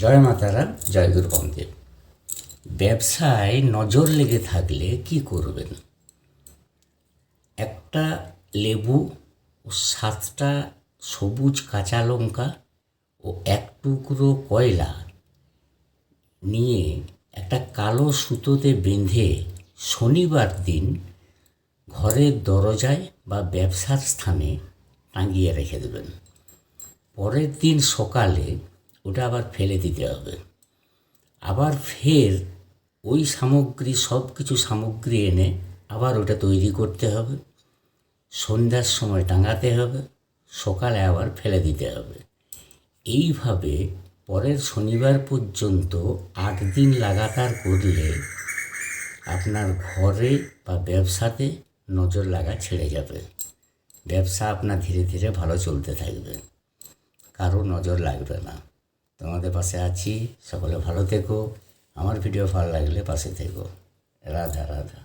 জয় মাতারা, জয় গুরু বামদেব। ব্যবসায় নজর লেগে থাকলে কি করবেন? একটা লেবু ও 7টা সবুজ কাঁচা লঙ্কা ও এক টুকরো কয়লা নিয়ে একটা কালো সুতোতে বেঁধে শনিবার দিন ঘরের দরজায় বা ব্যবসার স্থানে টাঙিয়ে রেখে দেবেন। পরের দিন সকালে ওটা আবার ফেলে দিতে হবে। আবার ফের ওই সব কিছু সামগ্রী এনে আবার ওটা তৈরি করতে হবে। সন্ধ্যার সময় টাঙাতে হবে, সকালে আবার ফেলে দিতে হবে। এইভাবে পরের শনিবার পর্যন্ত 8 দিন লাগাতার করলে আপনার ঘরে বা ব্যবসাতে নজর লাগা ছেড়ে যাবে। ব্যবসা আপনার ধীরে ধীরে ভালো চলতে থাকবে, কারো নজর লাগবে না। তোমাদের পাশে আছি, সকলে ভালো থেকো। আমার ভিডিও ভালো লাগলে পাশে থেকো। রাধা রাধা।